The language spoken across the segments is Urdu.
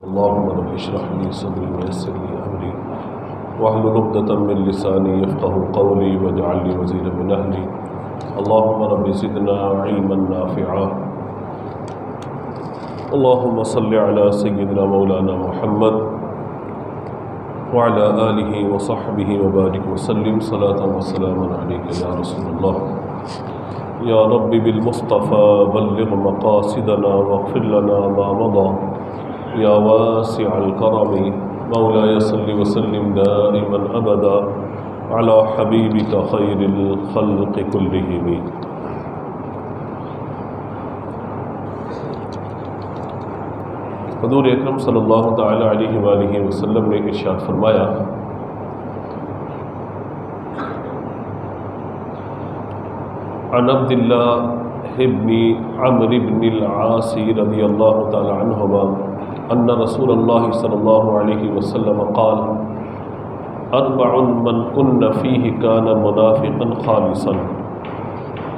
اللهم رب اشرح لي صدري ويسر لي امري واحلل عقدة من لساني يفقهوا قولي واجعل لي وزيرا من اهلي اللهم رب زدنا علما نافعا اللهم صل على سيدنا مولانا محمد وعلى آله وصحبه وبارك وسلم صلاة وسلاما عليك يا رسول الله يا رب بالمصطفى بلغ مقاصدنا واغفر لنا ما مضى يا واسع الكرم مولاي صل وسلم دائما ابدا على حبيبك خير الخلق كلهم. حضور اکرم صلی اللہ تعالی علیہ وآلہ وسلم نے ارشاد فرمایا عن عبد اللہ ابن عمرو بن العاص رضی اللہ تعالی عنہما ان رسول اللہ صلی اللہ علیہ وسلم قال اربع من کن فیہ کان منافقا خالصا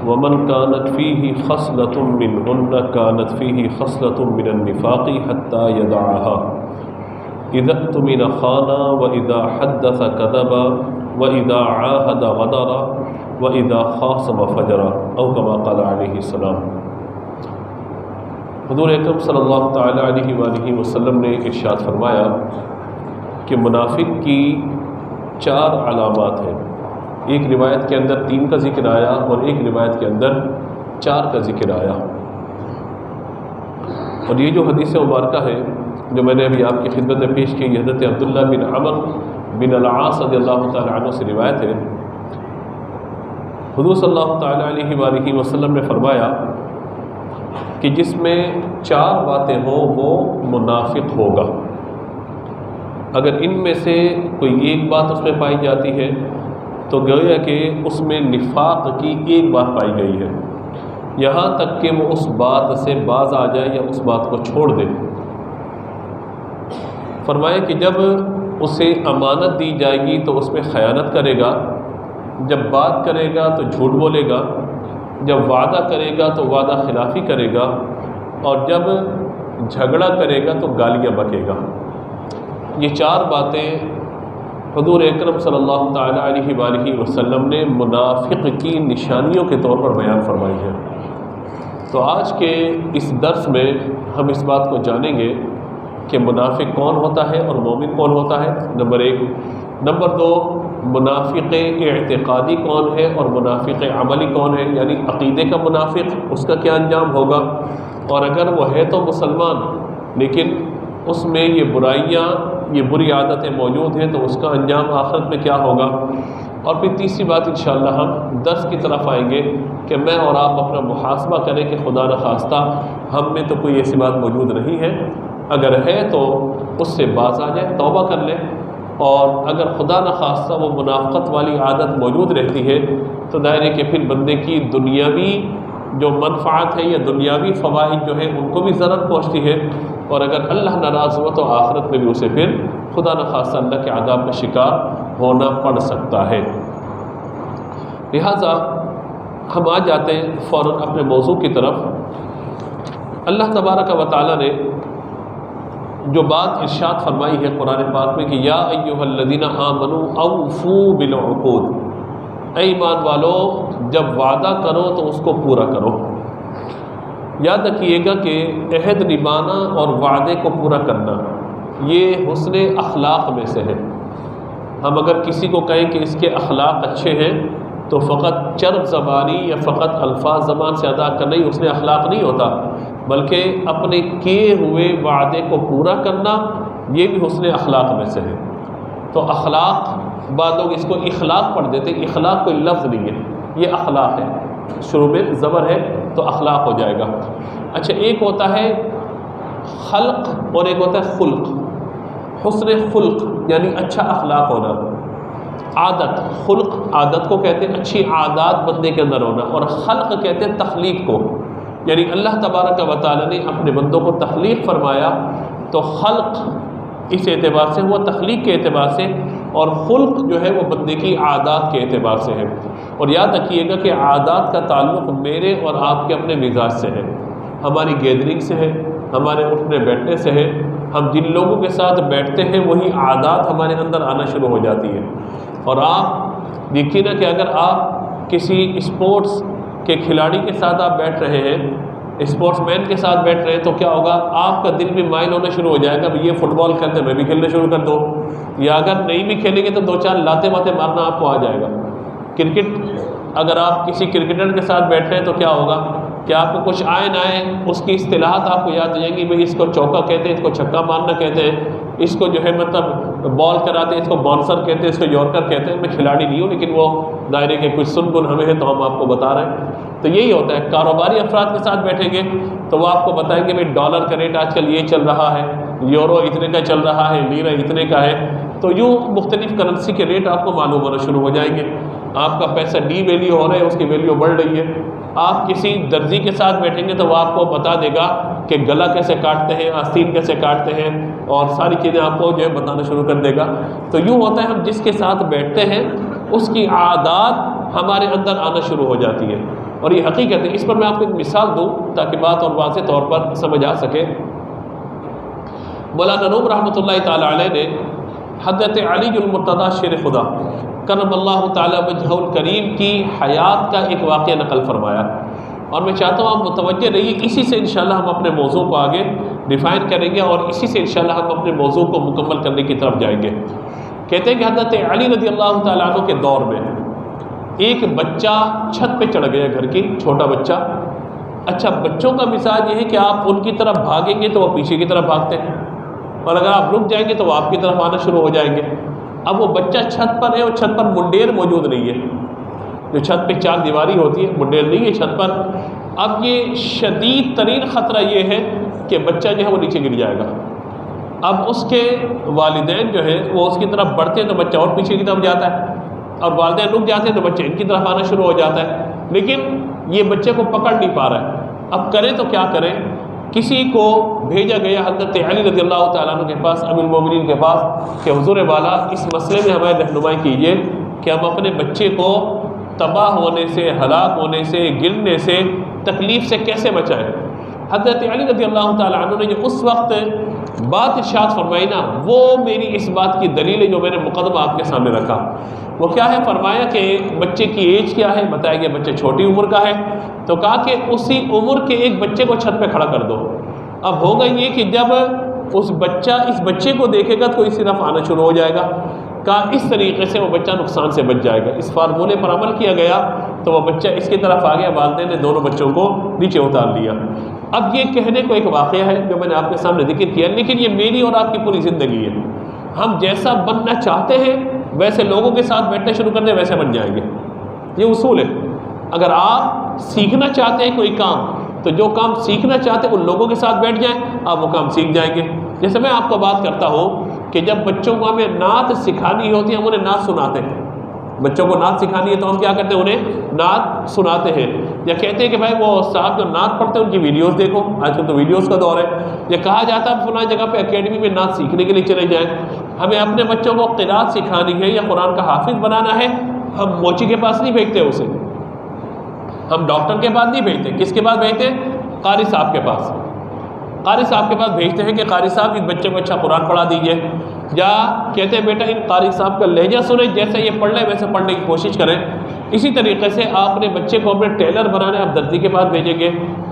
ومن كانت فيه خصلة منهن كانت فيه خصلة من النفاق حتى يدعها إذا اؤتمن خان وإذا حدث كذب وإذا عاهد غدر وإذا خاصم فجر أو كما قال عليه السلام. حضور اکرم صلی اللہ تعالی علیہ وآلہ وسلم نے ارشاد فرمایا کہ منافق کی 4 علامات ہیں. ایک روایت کے اندر 3 کا ذکر آیا اور ایک روایت کے اندر 4 کا ذکر آیا. اور یہ جو حدیث مبارکہ ہے جو میں نے ابھی آپ کی خدمت میں پیش کی، حضرت عبداللہ بن عمرو بن العاص رضی اللہ تعالی عنہ سے روایت ہے. حضور صلی اللہ تعالی علیہ وآلہ وسلم نے فرمایا کہ جس میں 4 باتیں ہوں وہ منافق ہوگا. اگر ان میں سے کوئی ایک بات اس میں پائی جاتی ہے تو گویا کہ اس میں نفاق کی ایک بات پائی گئی ہے، یہاں تک کہ وہ اس بات سے باز آ جائے یا اس بات کو چھوڑ دے. فرمایا کہ جب اسے امانت دی جائے گی تو اس میں خیانت کرے گا، جب بات کرے گا تو جھوٹ بولے گا، جب وعدہ کرے گا تو وعدہ خلافی کرے گا، اور جب جھگڑا کرے گا تو گالیاں بکے گا. یہ 4 باتیں حضور اکرم صلی اللہ تعالی علیہ وآلہ وسلم نے منافق کی نشانیوں کے طور پر بیان فرمائی ہے. تو آج کے اس درس میں ہم اس بات کو جانیں گے کہ منافق کون ہوتا ہے اور مومن کون ہوتا ہے، نمبر 1. نمبر 2، منافق اعتقادی کون ہے اور منافق عملی کون ہے، یعنی عقیدے کا منافق اس کا کیا انجام ہوگا، اور اگر وہ ہے تو مسلمان لیکن اس میں یہ برائیاں، یہ بری عادتیں موجود ہیں تو اس کا انجام آخرت میں کیا ہوگا. اور پھر تیسری بات انشاءاللہ ہم درس کی طرف آئیں گے کہ میں اور آپ اپنا محاسبہ کریں کہ خدا نخواستہ ہم میں تو کوئی ایسی بات موجود نہیں ہے، اگر ہے تو اس سے باز آ جائے، توبہ کر لیں، اور اگر خدا نخواستہ وہ منافقت والی عادت موجود رہتی ہے تو دائرے کہ پھر بندے کی دنیاوی جو منفعت ہے یا دنیاوی فوائد جو ہیں ان کو بھی ضرر پہنچتی ہے، اور اگر اللہ ناراض ہوا تو آخرت میں بھی اسے پھر خدا نخواستہ اللہ کے عذاب کا شکار ہونا پڑ سکتا ہے. لہٰذا ہم آ جاتے ہیں فوراً اپنے موضوع کی طرف. اللہ تبارک و تعالیٰ نے جو بات ارشاد فرمائی ہے قرآن پاک میں کہ یا ایھا الذین آمنوا اوفوا بالعقود، اے ایمان والو جب وعدہ کرو تو اس کو پورا کرو. یاد رکھیے گا کہ عہد نبھانا اور وعدے کو پورا کرنا یہ حسن اخلاق میں سے ہے. ہم اگر کسی کو کہیں کہ اس کے اخلاق اچھے ہیں تو فقط چرب زبانی یا فقط الفاظ زبان سے ادا کرنا ہی حسن اخلاق نہیں ہوتا، بلکہ اپنے کیے ہوئے وعدے کو پورا کرنا یہ بھی حسن اخلاق میں سے ہے. تو اخلاق بعض لوگ اس کو اخلاق پڑھ دیتے، اخلاق کوئی لفظ نہیں ہے، یہ اخلاق ہے، شروع میں زبر ہے تو اخلاق ہو جائے گا. اچھا، ایک ہوتا ہے خلق اور ایک ہوتا ہے خلق. حسن خلق یعنی اچھا اخلاق ہونا، عادت، خلق عادت کو کہتے ہیں، اچھی عادات بندے کے اندر ہونا، اور خلق کہتے ہیں تخلیق کو، یعنی اللہ تبارک و تعالیٰ نے اپنے بندوں کو تخلیق فرمایا تو خلق اس اعتبار سے ہوا، تخلیق کے اعتبار سے، اور خلق جو ہے وہ بندے کی عادات کے اعتبار سے ہے. اور یاد رکھیے گا کہ عادات کا تعلق میرے اور آپ کے اپنے مزاج سے ہے، ہماری گیدرنگ سے ہے، ہمارے اٹھنے بیٹھنے سے ہے، ہم جن لوگوں کے ساتھ بیٹھتے ہیں وہی عادات ہمارے اندر آنا شروع ہو جاتی ہے۔ اور آپ دیکھیے نا کہ اگر آپ کسی اسپورٹس کے کھلاڑی کے ساتھ آپ بیٹھ رہے ہیں، اسپورٹس مین کے ساتھ بیٹھ رہے ہیں، تو کیا ہوگا، آپ کا دل بھی مائل ہونا شروع ہو جائے گا، یہ فٹ بال کھیلتے ہیں میں بھی کھیلنا شروع کر دوں، یا اگر نہیں بھی کھیلیں گے تو دو چار لاتے واتے مارنا آپ کو آ جائے گا۔ کرکٹ، اگر آپ کسی کرکٹر کے ساتھ بیٹھ رہے ہیں تو کیا ہوگا کہ آپ کو کچھ آئے نہ آئے اس کی اصطلاحات آپ کو یاد ہو جائیں گی، بھئی اس کو چوکا کہتے ہیں، اس کو چھکا مارنا کہتے ہیں، اس کو جو ہے مطلب بال کراتے ہیں، اس کو باؤنسر کہتے ہیں، اس کو یارکر کہتے ہیں۔ میں کھلاڑی نہیں ہوں لیکن وہ دائرے کے کچھ سن گن ہمیں ہیں تو ہم آپ کو بتا رہے ہیں۔ تو یہی ہوتا ہے، کاروباری افراد کے ساتھ بیٹھیں گے تو وہ آپ کو بتائیں گے بھئی ڈالر کا ریٹ آج کل یہ چل رہا ہے، یورو اتنے کا چل رہا ہے، لیرہ اتنے کا ہے، تو یوں مختلف کرنسی کے ریٹ آپ کو معلوم ہونا شروع ہو جائیں گے۔ آپ کا پیسہ ڈی ویلیو ہو رہا ہے، اس کی ویلیو بڑھ رہی ہے۔ آپ کسی درزی کے ساتھ بیٹھیں گے تو وہ آپ کو بتا دے گا کہ گلا کیسے کاٹتے ہیں، آستین کیسے کاٹتے ہیں، اور ساری چیزیں آپ کو جو ہے بتانا شروع کر دے گا۔ تو یوں ہوتا ہے ہم جس کے ساتھ بیٹھتے ہیں اس کی عادات ہمارے اندر آنا شروع ہو جاتی ہے، اور یہ حقیقت ہے۔ اس پر میں آپ کو ایک مثال دوں تاکہ بات اور واضح طور پر سمجھ آ سکے۔ مولانا روم رحمۃ اللہ تعالی علیہ نے حضرت علی المرتضیٰ شیر خدا کرم اللہ تعالیٰ وجہہ الکریم کی حیات کا ایک واقعہ نقل فرمایا، اور میں چاہتا ہوں آپ متوجہ رہیے، اسی سے انشاءاللہ ہم اپنے موضوع کو آگے ڈیفائن کریں گے، اور اسی سے انشاءاللہ ہم اپنے موضوع کو مکمل کرنے کی طرف جائیں گے۔ کہتے ہیں کہ حضرت علی رضی اللہ تعالیٰ عنہ کے دور میں ایک بچہ چھت پہ چڑھ گیا، گھر کی چھوٹا بچہ۔ اچھا، بچوں کا مزاج یہ ہے کہ آپ ان کی طرف بھاگیں گے تو وہ پیچھے کی طرف بھاگتے ہیں، اور اگر آپ رک جائیں گے تو وہ آپ کی طرف آنا شروع ہو جائیں گے۔ اب وہ بچہ چھت پر ہے، اور چھت پر منڈیر موجود نہیں ہے، جو چھت پہ چار دیواری ہوتی ہے منڈیر نہیں ہے چھت پر۔ اب یہ شدید ترین خطرہ یہ ہے کہ بچہ جو ہے وہ نیچے گر جائے گا۔ اب اس کے والدین جو ہے وہ اس کی طرف بڑھتے ہیں تو بچہ اور پیچھے کی طرف جاتا ہے، اور والدین رک جاتے ہیں تو بچہ ان کی طرف آنا شروع ہو جاتا ہے، لیکن یہ بچے کو پکڑ نہیں پا رہا ہے۔ اب کریں تو کیا کریں؟ کسی کو بھیجا گیا حضرت علی رضی اللہ تعالیٰ عنہ کے پاس، امیر المومنین کے پاس، کہ حضور والا اس مسئلے میں ہماری رہنمائی کیجیے کہ ہم اپنے بچے کو تباہ ہونے سے، ہلاک ہونے سے، گرنے سے، تکلیف سے کیسے بچائیں۔ حضرت علی رضی اللہ تعالیٰ عنہ نے جو اس وقت بات ارشاد فرمائی نا، وہ میری اس بات کی دلیل ہے جو میں نے مقدمہ آپ کے سامنے رکھا۔ وہ کیا ہے؟ فرمایا کہ بچے کی ایج کیا ہے، بتایا کہ بچے چھوٹی عمر کا ہے، تو کہا کہ اسی عمر کے ایک بچے کو چھت پہ کھڑا کر دو۔ اب ہوگا یہ کہ جب اس بچے کو دیکھے گا تو اسی طرف آنا شروع ہو جائے گا۔ کہا اس طریقے سے وہ بچہ نقصان سے بچ جائے گا۔ اس فارمولے پر عمل کیا گیا تو وہ بچہ اس کی طرف آ گیا، والدین نے دونوں بچوں کو نیچے اتار لیا۔ اب یہ کہنے کو ایک واقعہ ہے جو میں نے آپ کے سامنے ذکر کیا، لیکن یہ میری اور آپ کی پوری زندگی ہے۔ ہم جیسا بننا چاہتے ہیں ویسے لوگوں کے ساتھ بیٹھنا شروع کر دیں، ویسے بن جائیں گے۔ یہ اصول ہے۔ اگر آپ سیکھنا چاہتے ہیں کوئی کام تو جو کام سیکھنا چاہتے ہیں ان لوگوں کے ساتھ بیٹھ جائیں، آپ وہ کام سیکھ جائیں گے۔ جیسے میں آپ کو بات کرتا ہوں کہ جب بچوں کو ہمیں نعت سکھانی ہوتی ہے ہم انہیں نعت سناتے ہیں۔ بچوں کو نعت سکھانی ہے تو ہم کیا کرتے ہیں؟ انہیں نعت سناتے ہیں، یا کہتے ہیں کہ بھائی وہ صاحب جو نعت پڑھتے ہیں ان کی ویڈیوز دیکھو، آج کل تو ویڈیوز کا دور ہے، یا کہا جاتا ہے فلاں جگہ پہ اکیڈمی میں نعت سیکھنے کے لیے چلے جائیں۔ ہمیں اپنے بچوں کو قرات سکھانی ہے یا قرآن کا حافظ بنانا ہے، ہم موچی کے پاس نہیں بھیجتے اسے، ہم ڈاکٹر کے پاس نہیں بھیجتے، کس کے پاس بھیجتے؟ قاری صاحب کے پاس۔ قاری صاحب کے پاس بھیجتے ہیں کہ قاری صاحب اس بچے کو اچھا قرآن پڑھا دیجئے، یا کہتے ہیں بیٹا ان قاری صاحب کا لہجہ سنیں، جیسے یہ پڑھ لے ویسے پڑھنے کی کوشش کریں۔ اسی طریقے سے آپ نے بچے کو اپنے ٹیلر بنانا ہے، آپ درزی کے پاس بھیجیں گے۔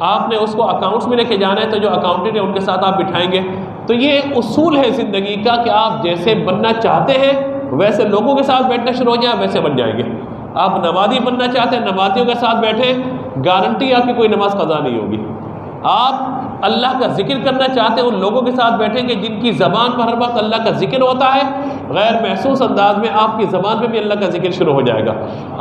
آپ نے اس کو اکاؤنٹس میں لے کے جانا ہے تو جو اکاؤنٹنٹ ہے ان کے ساتھ آپ بٹھائیں گے۔ تو یہ اصول ہے زندگی کا کہ آپ جیسے بننا چاہتے ہیں ویسے لوگوں کے ساتھ بیٹھنا شروع ہو جائیں، ویسے بن جائیں گے۔ آپ نمازی بننا چاہتے ہیں، نمازیوں کے ساتھ بیٹھیں، گارنٹی آپ کی کوئی نماز قضا نہیں ہوگی۔ آپ اللہ کا ذکر کرنا چاہتے ہیں، ان لوگوں کے ساتھ بیٹھیں گے جن کی زبان پر ہر وقت اللہ کا ذکر ہوتا ہے، غیر محسوس انداز میں آپ کی زبان پہ بھی اللہ کا ذکر شروع ہو جائے گا۔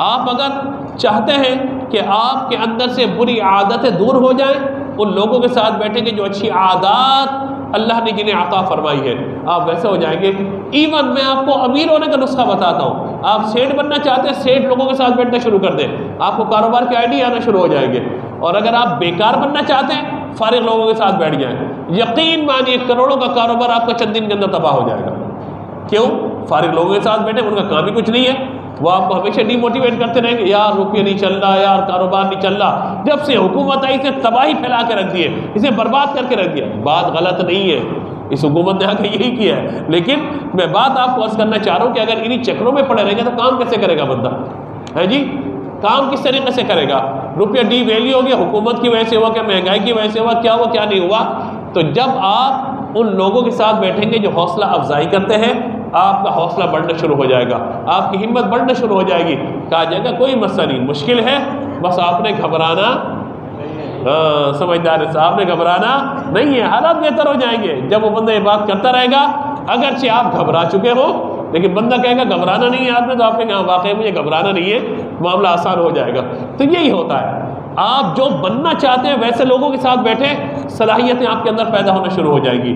آپ اگر چاہتے ہیں کہ آپ کے اندر سے بری عادتیں دور ہو جائیں، ان لوگوں کے ساتھ بیٹھیں گے جو اچھی عادات اللہ نے جنہیں عطا فرمائی ہے، آپ ویسے ہو جائیں گے۔ ایون میں آپ کو امیر ہونے کا نسخہ بتاتا ہوں، آپ سیٹ بننا چاہتے ہیں، سیٹ لوگوں کے ساتھ بیٹھنا شروع کر دیں، آپ کو کاروبار کے آئیڈیا آنا شروع ہو جائیں گے۔ اور اگر آپ بیکار بننا چاہتے ہیں، فارغ لوگوں کے ساتھ بیٹھ جائیں، یقین مانیے کروڑوں کا کاروبار آپ کا چند دن کے اندر تباہ ہو جائے گا۔ کیوں؟ فارغ لوگوں کے ساتھ بیٹھے، ان کا کام ہی کچھ نہیں ہے، وہ آپ کو ہمیشہ ڈی موٹیویٹ کرتے رہیں گے، یار روپیہ نہیں چل رہا، یار کاروبار نہیں چل رہا۔ جب سے حکومت آئی اسے تباہی پھیلا کے رکھ دی ہے، اسے برباد کر کے رکھ دیا۔ بات غلط نہیں ہے، اس حکومت نے آ کے یہی کیا ہے. لیکن میں بات آپ کو عرض کرنا چاہ رہا ہوں کہ اگر انہی چکروں میں پڑے رہیں گے تو کام کیسے کرے گا بندہ؟ ہے جی، کام کس طریقے سے کرے گا؟ روپیہ ڈی ویلیو ہو گیا، حکومت کی وجہ سے ہوا، کیا مہنگائی کی وجہ سے ہوا، کیا ہوا کیا نہیں ہوا. تو جب آپ ان لوگوں کے ساتھ بیٹھیں گے جو حوصلہ افزائی کرتے ہیں، آپ کا حوصلہ بڑھنا شروع ہو جائے گا، آپ کی ہمت بڑھنا شروع ہو جائے گی. کہا جائے گا کوئی مسئلہ نہیں، مشکل ہے بس آپ نے گھبرانا، سمجھدار صاحب نے گھبرانا نہیں ہے، حالات بہتر ہو جائیں گے. جب وہ بندہ یہ بات کرتا رہے گا، اگرچہ آپ گھبرا چکے ہو لیکن بندہ کہے گا گھبرانا نہیں ہے آپ نے، تو آپ کہیں گے واقعی مجھے گھبرانا نہیں ہے، معاملہ آسان ہو جائے گا. تو یہی ہوتا ہے، آپ جو بننا چاہتے ہیں ویسے لوگوں کے ساتھ بیٹھے، صلاحیتیں آپ کے اندر پیدا ہونا شروع ہو جائیں گی.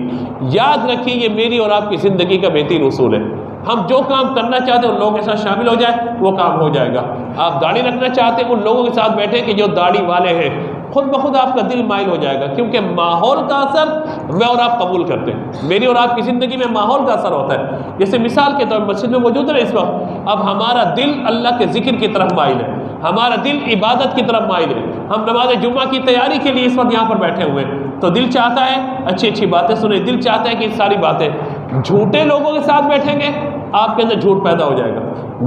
یاد رکھیے یہ میری اور آپ کی زندگی کا بہترین اصول ہے. ہم جو کام کرنا چاہتے ہیں ان لوگوں کے ساتھ شامل ہو جائے، وہ کام ہو جائے گا. آپ داڑھی رکھنا چاہتے ہیں، ان لوگوں کے ساتھ بیٹھے کہ جو داڑھی والے ہیں، خود بخود آپ کا دل مائل ہو جائے گا، کیونکہ ماحول کا اثر میں اور آپ قبول کرتے ہیں. میری اور آپ کی زندگی میں ماحول کا اثر ہوتا ہے. جیسے مثال کے طور پر مسجد میں موجود ہے اس وقت، اب ہمارا دل اللہ کے ذکر کی طرف مائل ہے، ہمارا دل عبادت کی طرف مائل ہے. ہم نماز جمعہ کی تیاری کے لیے اس وقت یہاں پر بیٹھے ہوئے ہیں، تو دل چاہتا ہے اچھی اچھی باتیں سنیں، دل چاہتا ہے کہ ساری باتیں. جھوٹے لوگوں کے ساتھ بیٹھیں گے آپ کے اندر جھوٹ پیدا ہو جائے گا.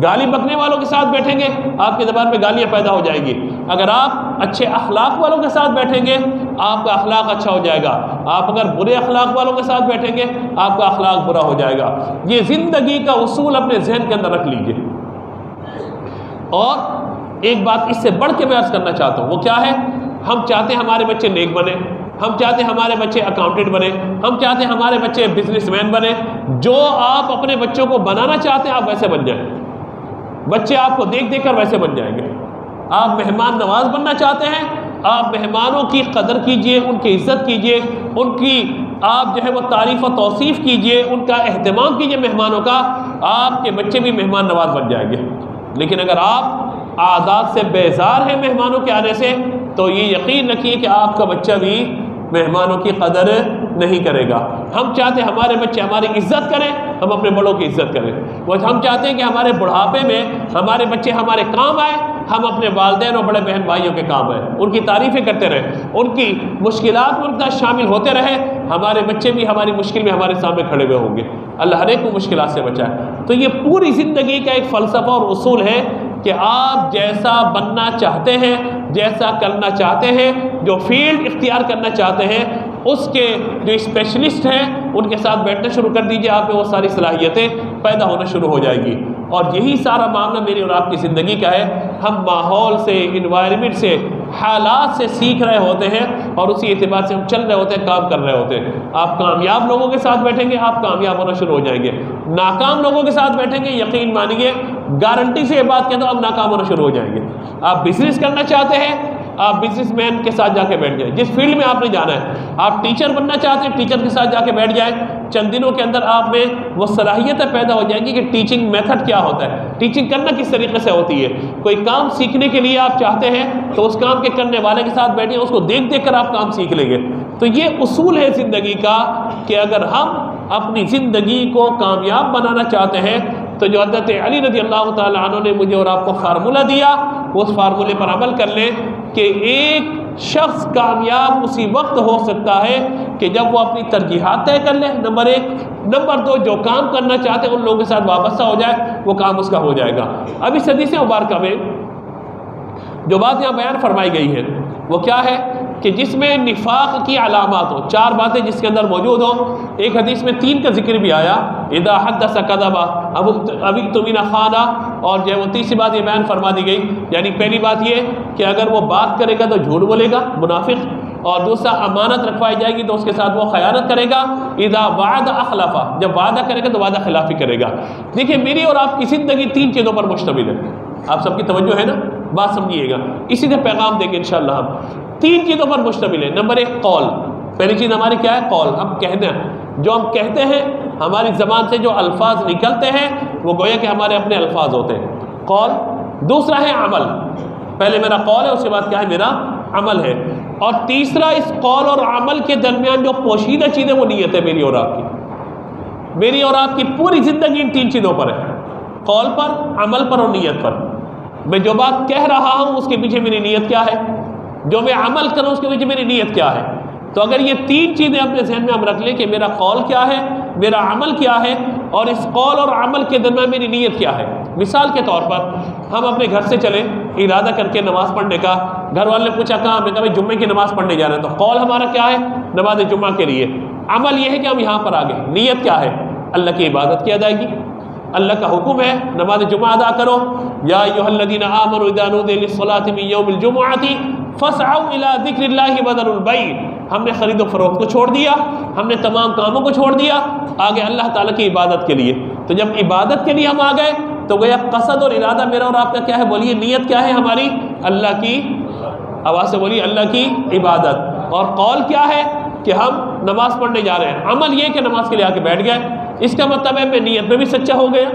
گالی بکنے والوں کے ساتھ بیٹھیں گے آپ کی زبان پہ گالیاں پیدا ہو جائیں گی. اگر آپ اچھے اخلاق والوں کے ساتھ بیٹھیں گے آپ کا اخلاق اچھا ہو جائے گا. آپ اگر برے اخلاق والوں کے ساتھ بیٹھیں گے آپ کا اخلاق برا ہو جائے گا. یہ زندگی کا اصول اپنے ذہن کے اندر رکھ لیجئے. اور ایک بات اس سے بڑھ کے میں عرض کرنا چاہتا ہوں، وہ کیا ہے؟ ہم چاہتے ہیں ہمارے بچے نیک بنے، ہم چاہتے ہیں ہمارے بچے اکاؤنٹنٹ بنے، ہم چاہتے ہیں ہمارے بچے بزنس مین بنے. جو آپ اپنے بچوں کو بنانا چاہتے ہیں آپ ویسے بن جائیں. بچے آپ کو دیکھ دیکھ کر ویسے بن جائیں گے. آپ مہمان نواز بننا چاہتے ہیں، آپ مہمانوں کی قدر کیجئے، ان کی عزت کیجئے، ان کی آپ جو ہے وہ تعریف و توصیف کیجئے، ان کا اہتمام کیجئے مہمانوں کا. آپ کے بچے بھی مہمان نواز بن جائیں گے. لیکن اگر آپ عادات سے بیزار ہیں مہمانوں کے آنے سے، تو یہ یقین رکھیے کہ آپ کا بچہ بھی مہمانوں کی قدر نہیں کرے گا. ہم چاہتے ہیں ہمارے بچے ہماری عزت کریں، ہم اپنے بڑوں کی عزت کریں. وہ ہم چاہتے ہیں کہ ہمارے بڑھاپے میں ہمارے بچے ہمارے کام آئیں، ہم اپنے والدین اور بڑے بہن بھائیوں کے کام آئیں، ان کی تعریفیں کرتے رہیں، ان کی مشکلات میں ان کے ساتھ شامل ہوتے رہیں. ہمارے بچے بھی ہماری مشکل میں ہمارے سامنے کھڑے ہوئے ہوں گے. اللہ ہر ایک کو مشکلات سے بچائے. تو یہ پوری زندگی کا ایک فلسفہ اور اصول ہے کہ آپ جیسا بننا چاہتے ہیں، جیسا کرنا چاہتے ہیں، جو فیلڈ اختیار کرنا چاہتے ہیں، اس کے جو اسپیشلسٹ ہیں ان کے ساتھ بیٹھنا شروع کر دیجئے. آپ میں وہ ساری صلاحیتیں پیدا ہونا شروع ہو جائے گی. اور یہی سارا معاملہ میری اور آپ کی زندگی کا ہے. ہم ماحول سے، انوائرمنٹ سے، حالات سے سیکھ رہے ہوتے ہیں اور اسی اعتبار سے ہم چل رہے ہوتے ہیں، کام کر رہے ہوتے ہیں. آپ کامیاب لوگوں کے ساتھ بیٹھیں گے آپ کامیاب ہونا شروع ہو جائیں گے. ناکام لوگوں کے ساتھ بیٹھیں گے یقین مانیے، گارنٹی سے یہ بات کہتا ہوں آپ ناکام ہونا شروع ہو جائیں گے. آپ بزنس کرنا چاہتے ہیں آپ بزنس مین کے ساتھ جا کے بیٹھ جائیں. جس فیلڈ میں آپ نے جانا ہے، آپ ٹیچر بننا چاہتے ہیں ٹیچر کے ساتھ جا کے بیٹھ جائیں. چند دنوں کے اندر آپ میں وہ صلاحیتیں پیدا ہو جائیں گی کہ ٹیچنگ میتھڈ کیا ہوتا ہے، ٹیچنگ کرنا کس طریقے سے ہوتی ہے. کوئی کام سیکھنے کے لیے آپ چاہتے ہیں تو اس کام کے کرنے والے کے ساتھ بیٹھیں، اس کو دیکھ دیکھ کر آپ کام سیکھ لیں گے. تو یہ اصول ہے زندگی کا کہ اگر ہم اپنی زندگی کو کامیاب بنانا چاہتے ہیں تو جو حضرت علی رضی اللہ تعالیٰ عنہ نے مجھے اور آپ کو فارمولہ دیا، اس فارمولے پر عمل کر لیں کہ ایک شخص کامیاب اسی وقت ہو سکتا ہے کہ جب وہ اپنی ترجیحات طے کر لے، نمبر 1. نمبر 2، جو کام کرنا چاہتے ہیں ان لوگوں کے ساتھ وابستہ ہو جائے، وہ کام اس کا ہو جائے گا. اب اس حدیث مبارکہ میں جو بات یہاں بیان فرمائی گئی ہے وہ کیا ہے کہ جس میں نفاق کی علامات ہو، 4 باتیں جس کے اندر موجود ہوں. ایک حدیث میں 3 کا ذکر بھی آیا، اذا حدث کذب، ابھی تمین خانہ، اور جو ہے وہ تیسری بات یہ بیان فرما دی گئی. یعنی پہلی بات یہ کہ اگر وہ بات کرے گا تو جھوٹ بولے گا منافق، اور دوسرا امانت رکھوائی جائے گی تو اس کے ساتھ وہ خیانت کرے گا. اذا وعد اخلف، جب وعدہ کرے گا تو وعدہ خلافی کرے گا. دیکھیں میری اور آپ کی زندگی 3 چیزوں پر مشتمل ہے. آپ سب کی توجہ ہے نا، بات سمجھیے گا، اسی سے پیغام دیں گے انشاءاللہ. ہم 3 چیزوں پر مشتمل ہے. نمبر 1 قول. پہلی چیز ہماری کیا ہے؟ قول. ہم کہنا، جو ہم کہتے ہیں، ہماری زبان سے جو الفاظ نکلتے ہیں وہ گویا کہ ہمارے اپنے الفاظ ہوتے ہیں، قول. دوسرا ہے عمل. پہلے میرا قول ہے، اس کے بعد کیا ہے؟ میرا عمل ہے. اور تیسرا اس قول اور عمل کے درمیان جو پوشیدہ چیزیں وہ نیت ہے میری اور آپ کی. میری اور آپ کی پوری زندگی ان 3 چیزوں پر ہے، قول پر، عمل پر اور نیت پر. میں جو بات کہہ رہا ہوں اس کے پیچھے میری نیت کیا ہے، جو میں عمل کروں اس کے پیچھے میری نیت کیا ہے. تو اگر یہ تین چیزیں اپنے ذہن میں ہم رکھ لیں کہ میرا قول کیا ہے، میرا عمل کیا ہے، اور اس قول اور عمل کے درمیان میری نیت کیا ہے۔ مثال کے طور پر ہم اپنے گھر سے چلے ارادہ کر کے نماز پڑھنے کا، گھر والے نے پوچھا کہاں، میں کہا بھائی جمعے کی نماز پڑھنے جا رہے ہیں، تو قول ہمارا کیا ہے؟ نماز جمعہ کے لیے۔ عمل یہ ہے کہ ہم یہاں پر آ گئے، نیت کیا ہے؟ اللہ کی عبادت کی ادائیگی، اللہ کا حکم ہے نماز جمعہ ادا کرو، یا ایھا الذین آمنوا اذا نودی للصلاۃ من یوم الجمعۃ فاسعوا الی ذکر اللہ وذروا البیع۔ ہم نے خرید و فروخت کو چھوڑ دیا، ہم نے تمام کاموں کو چھوڑ دیا، آگے اللہ تعالیٰ کی عبادت کے لیے۔ تو جب عبادت کے لیے ہم آ گئے تو گویا قصد اور ارادہ میرا اور آپ کا کیا ہے؟ بولیے نیت کیا ہے ہماری؟ اللہ کی، آواز سے بولیے، اللہ کی عبادت۔ اور قول کیا ہے کہ ہم نماز پڑھنے جا رہے ہیں، عمل یہ کہ نماز کے لیے آ کے بیٹھ گئے۔ اس کا مطلب ہے میں نیت میں بھی سچا ہو گیا،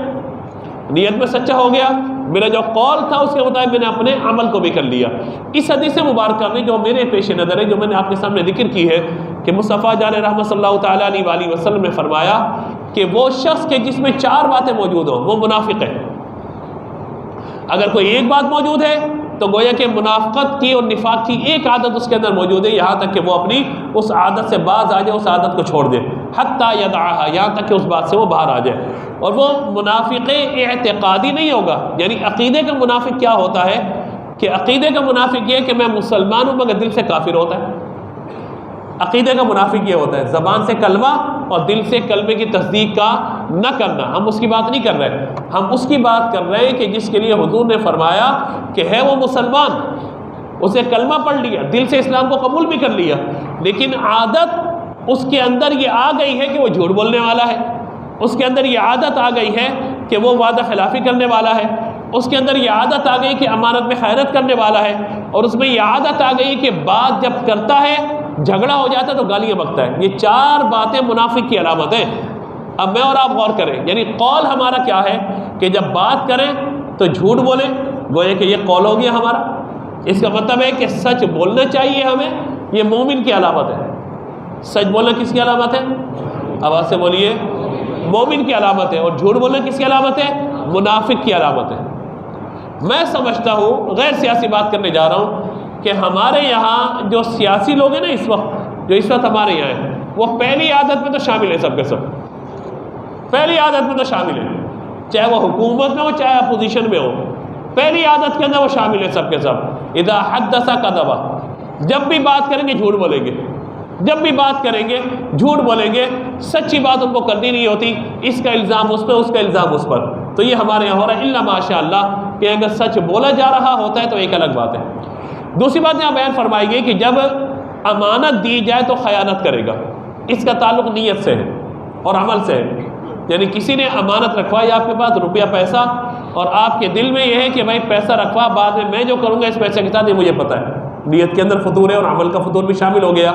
نیت میں سچا ہو گیا، میرا جو قول تھا اس کے مطابق میں نے اپنے عمل کو بھی کر لیا۔ اس حدیث مبارکہ میں جو میرے پیش نظر ہے، جو میں نے آپ کے سامنے ذکر کی ہے، کہ مصطفیٰ جان رحمت صلی اللہ تعالیٰ علیہ وآلہ وسلم نے فرمایا کہ وہ شخص کے جس میں چار باتیں موجود ہوں وہ منافق ہے۔ اگر کوئی ایک بات موجود ہے تو گویا کہ منافقت کی اور نفاق کی ایک عادت اس کے اندر موجود ہے، یہاں تک کہ وہ اپنی اس عادت سے باز آ جائے، اس عادت کو چھوڑ دے، حتیٰ یدعھا، یہاں تک کہ اس بات سے وہ باہر آ جائے۔ اور وہ منافق اعتقادی نہیں ہوگا، یعنی عقیدے کا منافق کیا ہوتا ہے کہ عقیدے کا منافق یہ کہ میں مسلمان ہوں مگر دل سے کافر ہوتا ہے۔ عقیدے کا منافق یہ ہوتا ہے زبان سے کلمہ اور دل سے کلمے کی تصدیق کا نہ کرنا۔ ہم اس کی بات نہیں کر رہے، ہم اس کی بات کر رہے ہیں کہ جس کے لیے حضور نے فرمایا کہ ہے وہ مسلمان، اسے کلمہ پڑھ لیا، دل سے اسلام کو قبول بھی کر لیا، لیکن عادت اس کے اندر یہ آ گئی ہے کہ وہ جھوٹ بولنے والا ہے، اس کے اندر یہ عادت آ گئی ہے کہ وہ وعدہ خلافی کرنے والا ہے، اس کے اندر یہ عادت آ گئی کہ امانت میں خیانت کرنے والا ہے، اور اس میں یہ عادت آ گئی کہ بات جب کرتا ہے جھگڑا ہو جاتا ہے تو گالیاں بکتا ہے۔ یہ چار باتیں منافق کی علامت ہیں۔ اب میں اور آپ غور کریں، یعنی قول ہمارا کیا ہے کہ جب بات کریں تو جھوٹ بولیں، گویا کہ یہ قول ہو گیا ہمارا۔ اس کا مطلب ہے کہ سچ بولنا چاہیے ہمیں، یہ مومن کی علامت ہے۔ سچ بولنا کس کی علامت ہے؟ آواز سے بولیے، مومن کی علامت ہے۔ اور جھوٹ بولنا کس کی علامت ہے؟ منافق کی علامت ہے۔ میں سمجھتا ہوں، غیر سیاسی بات کرنے جا رہا ہوں، کہ ہمارے یہاں جو سیاسی لوگ ہیں نا جو اس وقت ہمارے یہاں ہیں، وہ پہلی عادت میں تو شامل ہیں، سب کے سب پہلی عادت میں تو شامل ہیں، چاہے وہ حکومت میں ہو چاہے اپوزیشن میں ہو، پہلی عادت کے اندر وہ شامل ہیں سب کے سب۔ اذا حدث کذب، جب بھی بات کریں گے جھوٹ بولیں گے، جب بھی بات کریں گے جھوٹ بولیں گے، سچی بات ان کو کرنی نہیں ہوتی، اس کا الزام اس پہ، اس کا الزام اس پر۔ تو یہ ہمارے یہاں ہو رہا ہے، الا ماشاء اللہ کہ اگر سچ بولا جا رہا ہوتا ہے تو ایک الگ بات ہے۔ دوسری بات یہاں بیان فرمائی گئی کہ جب امانت دی جائے تو خیانت کرے گا، اس کا تعلق نیت سے ہے اور عمل سے ہے۔ یعنی کسی نے امانت رکھوائی آپ کے پاس روپیہ پیسہ، اور آپ کے دل میں یہ ہے کہ بھائی پیسہ رکھوا، بعد میں جو کروں گا اس پیسے کے ساتھ یہ مجھے پتہ ہے، نیت کے اندر فطور ہے اور عمل کا فطور بھی شامل ہو گیا۔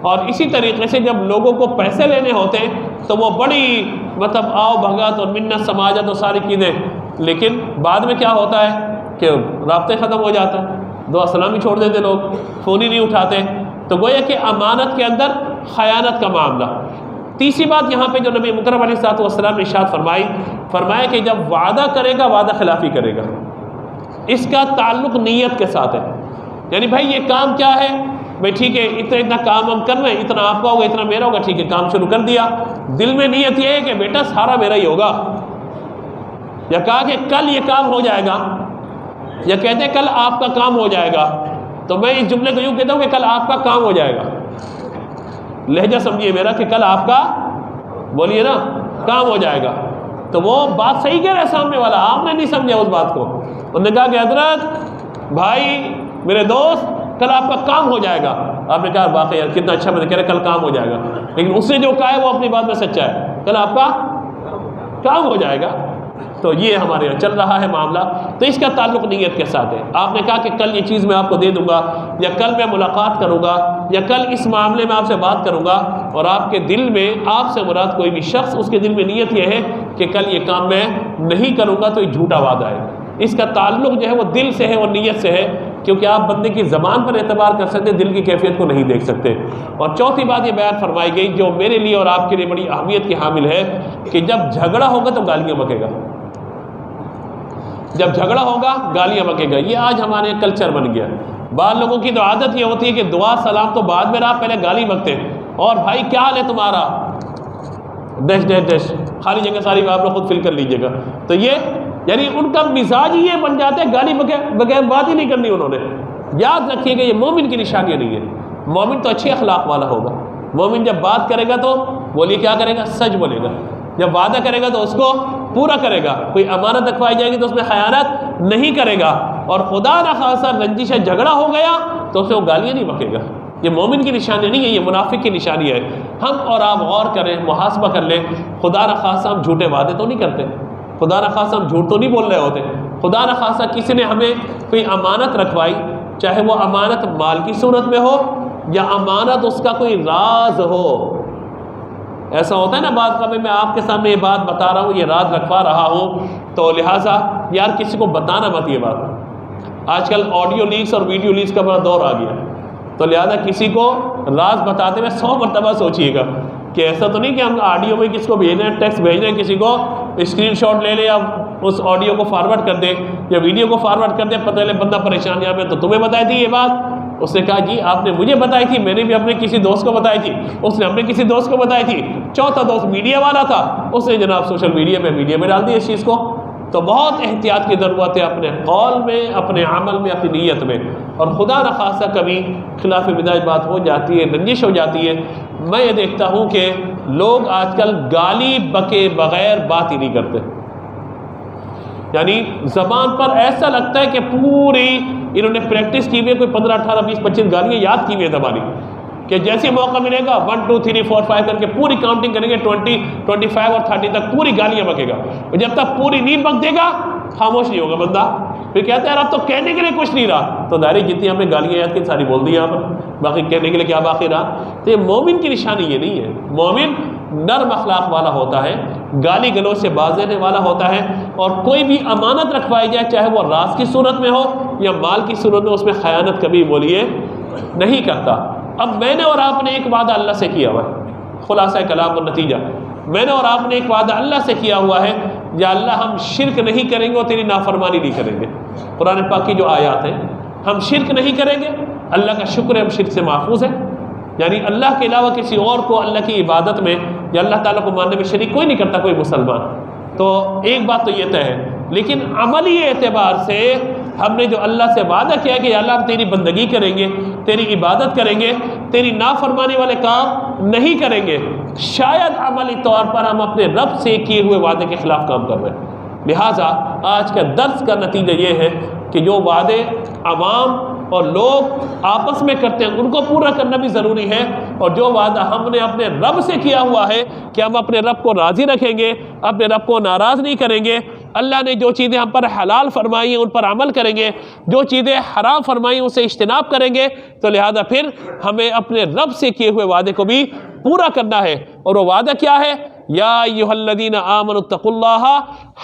اور اسی طریقے سے جب لوگوں کو پیسے لینے ہوتے ہیں تو وہ بڑی مطلب آؤ بھگت اور منت سماجت اور ساری چیزیں، لیکن بعد میں کیا ہوتا ہے کہ رابطے ختم ہو جاتا ہے، دعا سلام ہی چھوڑ دیتے لوگ، فون ہی نہیں اٹھاتے۔ تو گویا کہ امانت کے اندر خیانت کا معاملہ۔ تیسری بات یہاں پہ جو نبی مکرم علیہ الصلوۃ والسلام نے ارشاد فرمایا کہ جب وعدہ کرے گا وعدہ خلافی کرے گا، اس کا تعلق نیت کے ساتھ ہے۔ یعنی بھائی یہ کام کیا ہے، بھائی ٹھیک ہے اتنا کام ہم کر رہے ہیں، اتنا آپ کا ہوگا اتنا میرا ہوگا، ٹھیک ہے کام شروع کر دیا، دل میں نیت یہ ہے کہ بیٹا سارا میرا ہی ہوگا، یا کہا کہ کل یہ کام ہو جائے گا، یا کہتے ہیں کل آپ کا کام ہو جائے گا، تو میں اس جملے کو یوں کہتا ہوں کہ کل آپ کا کام ہو جائے گا، لہجہ سمجھیے میرا کہ کل آپ کا، بولیے نا، کام ہو جائے گا۔ تو وہ بات صحیح کہہ رہا ہے سامنے والا، آپ نے نہیں سمجھا اس بات کو۔ انہوں نے کہا کہ حضرت بھائی میرے دوست کل آپ کا کام ہو جائے گا۔ آپ نے کہا واقعی یار کتنا اچھا، میں نے کہہ رہا کل کام ہو جائے گا، لیکن اس نے جو کہا ہے وہ اپنی بات میں سچا ہے، کل آپ کا کام ہو جائے گا۔ تو یہ ہمارے یہاں چل رہا ہے معاملہ۔ تو اس کا تعلق نیت کے ساتھ ہے۔ آپ نے کہا کہ کل یہ چیز میں آپ کو دے دوں گا، یا کل میں ملاقات کروں گا، یا کل اس معاملے میں آپ سے بات کروں گا، اور آپ کے دل میں، آپ سے مراد کوئی بھی شخص، اس کے دل میں نیت یہ ہے کہ کل یہ کام میں نہیں کروں گا، تو یہ جھوٹا وعدہ ہے۔ اس کا تعلق جو ہے وہ دل سے ہے اور نیت سے ہے، کیونکہ آپ بندے کی زبان پر اعتبار کر سکتے، دل کی کیفیت کو نہیں دیکھ سکتے۔ اور چوتھی بات یہ بیان فرمائی گئی جو میرے لیے اور آپ کے لیے بڑی اہمیت کی حامل ہے، کہ جب جھگڑا ہوگا تو گالیاں بکے گا، جب جھگڑا ہوگا گالیاں بکے گا۔ یہ آج ہمارے کلچر بن گیا، بعض لوگوں کی تو عادت یہ ہوتی ہے کہ دعا سلام تو بعد میں رہا، پہلے گالی بکتے ہیں، اور بھائی کیا حال ہے تمہارا، ڈیش ڈیش ڈیش، خالی جگہ ساری آپ لوگ خود فل کر لیجیے گا. تو یہ یعنی ان کا مزاج ہی یہ بن جاتا ہے، گالی بغیر بات ہی نہیں کرنی انہوں نے. یاد رکھیے کہ یہ مومن کی نشانی نہیں ہے. مومن تو اچھے اخلاق والا ہوگا. مومن جب بات کرے گا تو بولیے کیا کرے گا، سچ بولے گا. جب وعدہ کرے گا تو اس کو پورا کرے گا. کوئی امانت رکھوائی جائے گی تو اس میں خیانت نہیں کرے گا. اور خدا نخواستہ رنجش ہے، جھگڑا ہو گیا تو اسے وہ گالیاں نہیں بکے گا. یہ مومن کی نشانی نہیں ہے، یہ منافق کی نشانی ہے. ہم اور آپ غور کریں، محاسبہ کر لیں. خدا نخواستہ ہم جھوٹے وعدے تو نہیں کرتے، خدا نخواستہ ہم جھوٹ تو نہیں بول رہے ہوتے. خدا نخواستہ کسی نے ہمیں کوئی امانت رکھوائی، چاہے وہ امانت مال کی صورت میں ہو یا امانت اس کا کوئی راز ہو. ایسا ہوتا ہے نا بعض کا، میں آپ کے سامنے یہ بات بتا رہا ہوں، یہ راز رکھوا رہا ہوں، تو لہٰذا یار کسی کو بتانا مت یہ بات. آج کل آڈیو لیکس اور ویڈیو لیکس کا بڑا دور آ گیا، تو لہٰذا کسی کو راز بتاتے ہوئے 100 مرتبہ سوچیے گا کہ ایسا تو نہیں کہ ہم آڈیو میں کس کو بھیجنا ہے، ٹیکسٹ بھیجنا ہے کسی کو، اسکرین شاٹ لے لے یا اس آڈیو کو فارورڈ کر دے یا ویڈیو کو فارورڈ کر دے، پتہ لے بندہ پریشانیاں میں. تو تمہیں بتائی تھی یہ بات؟ اس نے کہا جی آپ نے مجھے بتائی تھی، میں نے بھی اپنے کسی دوست کو بتائی تھی، اس نے اپنے کسی دوست کو بتائی تھی، چوتھا دوست میڈیا والا تھا، اس نے جناب سوشل میڈیا میں ڈال دی اس چیز کو. تو بہت احتیاط کی ضرورت ہے اپنے قول میں، اپنے عمل میں، اپنی نیت میں. اور خدا نخواستہ کبھی خلاف مزاج بات ہو جاتی ہے، رنجش ہو جاتی ہے. میں یہ دیکھتا ہوں کہ لوگ آج کل گالی بکے بغیر بات ہی نہیں کرتے. یعنی زبان پر ایسا لگتا ہے کہ پوری انہوں نے پریکٹس کی ہوئی ہے، کوئی 15 18 20 25 گالیاں یاد کی ہوئی ہے زبانی، کہ جیسے موقع ملے گا 1 2 3 4 5 کر کے پوری کاؤنٹنگ کریں گے، 20 25 اور 30 تک پوری گالیاں بکے گا. جب تک پوری نہیں بک دے گا خاموش نہیں ہوگا بندہ. پھر کہتے ہیں یار اب تو کہنے کے لیے کچھ نہیں رہا. تو داری جتنی ہم نے گالیاں یاد کی ساری بول دی یہاں پر، باقی کہنے کے لیے کیا باقی رہا. تو یہ مومن کی نشانی یہ نہیں ہے. مومن نرم اخلاق والا ہوتا ہے، گالی گلوچ سے باز رہنے والا ہوتا ہے، اور کوئی بھی امانت رکھوائی جائے چاہے وہ راز کی صورت میں ہو یا مال کی صورت میں، اس میں خیانت کبھی بولیے نہیں کرتا. اب میں نے اور آپ نے ایک وعدہ اللہ سے کیا ہوا ہے، خلاصہ کلام اور نتیجہ، میں نے اور آپ نے ایک وعدہ اللہ سے کیا ہوا ہے، یا اللہ ہم شرک نہیں کریں گے اور تیری نافرمانی نہیں کریں گے. قرآن پاک کی جو آیات ہیں، ہم شرک نہیں کریں گے. اللہ کا شکر ہے ہم شرک سے محفوظ ہیں، یعنی اللہ کے علاوہ کسی اور کو اللہ کی عبادت میں یا اللہ تعالیٰ کو ماننے میں شریک کوئی نہیں کرتا کوئی مسلمان. تو ایک بات تو یہ طے ہے. لیکن عملی اعتبار سے ہم نے جو اللہ سے وعدہ کیا کہ اللہ ہم تیری بندگی کریں گے، تیری عبادت کریں گے، تیری نافرمانی والے کام نہیں کریں گے، شاید عملی طور پر ہم اپنے رب سے کیے ہوئے وعدے کے خلاف کام کر رہے ہیں. لہٰذا آج کا درس کا نتیجہ یہ ہے کہ جو وعدے عوام اور لوگ آپس میں کرتے ہیں ان کو پورا کرنا بھی ضروری ہے، اور جو وعدہ ہم نے اپنے رب سے کیا ہوا ہے کہ ہم اپنے رب کو راضی رکھیں گے، اپنے رب کو ناراض نہیں کریں گے. اللہ نے جو چیزیں ہم پر حلال فرمائی ہیں ان پر عمل کریں گے، جو چیزیں حرام فرمائی ہیں ان سے اجتناب کریں گے. تو لہذا پھر ہمیں اپنے رب سے کیے ہوئے وعدے کو بھی پورا کرنا ہے. اور وہ وعدہ کیا ہے؟ یا ایھا الذین آمنوا اتقوا اللہ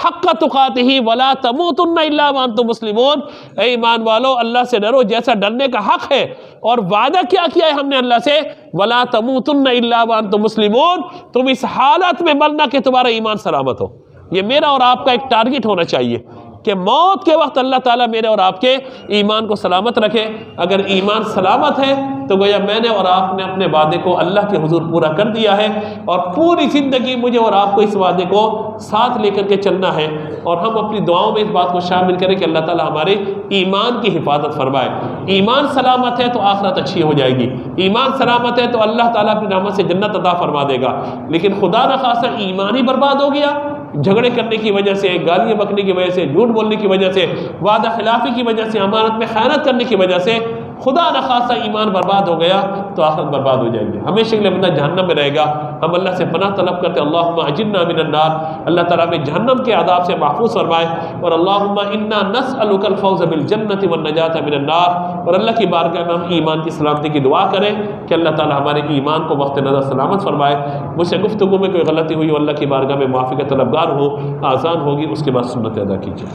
حق تقاتہ ولا تموتن الا وانتم مسلمون. اے ایمان والو اللہ سے ڈرو جیسا ڈرنے کا حق ہے. اور وعدہ کیا کیا ہے ہم نے اللہ سے؟ ولا تموتن الا وانتم مسلمون. تم اس حالت میں مرنا کہ تمہارا ایمان سلامت ہو. یہ میرا اور آپ کا ایک ٹارگٹ ہونا چاہیے کہ موت کے وقت اللہ تعالیٰ میرے اور آپ کے ایمان کو سلامت رکھے. اگر ایمان سلامت ہے تو گویا میں نے اور آپ نے اپنے وعدے کو اللہ کے حضور پورا کر دیا ہے، اور پوری زندگی مجھے اور آپ کو اس وعدے کو ساتھ لے کر کے چلنا ہے. اور ہم اپنی دعاؤں میں اس بات کو شامل کریں کہ اللہ تعالیٰ ہمارے ایمان کی حفاظت فرمائے. ایمان سلامت ہے تو آخرت اچھی ہو جائے گی، ایمان سلامت ہے تو اللہ تعالیٰ اپنی رحمت سے جنت عطا فرما دے گا. لیکن خدا نخواستہ ایمان ہی برباد ہو گیا جھگڑے کرنے کی وجہ سے، گالیاں بکنے کی وجہ سے، جھوٹ بولنے کی وجہ سے، وعدہ خلافی کی وجہ سے، امانت میں خیانت کرنے کی وجہ سے، خدا نخواستہ ایمان برباد ہو گیا تو آخرت برباد ہو جائے گی، ہمیشہ کے لیے بندہ جہنم میں رہے گا. ہم اللہ سے پناہ طلب کرتے اللہم اجرنا من النار، اللہ تعالیٰ میں جہنم کے عذاب سے محفوظ فرمائے. اور اللہم انا نسألک الفوز بالجنۃ والنجاۃ من النار. اور اللہ کی بارگاہ میں ہم ایمان کی سلامتی کی دعا کریں کہ اللہ تعالیٰ ہمارے ایمان کو وقت نظر سلامت فرمائے. مجھ سے گفتگو میں کوئی غلطی ہوئی ہو اللہ کی بارگاہ میں معافی کا طلبگار ہو، آذان ہوگی اس کے بعد سنت ادا کیجیے.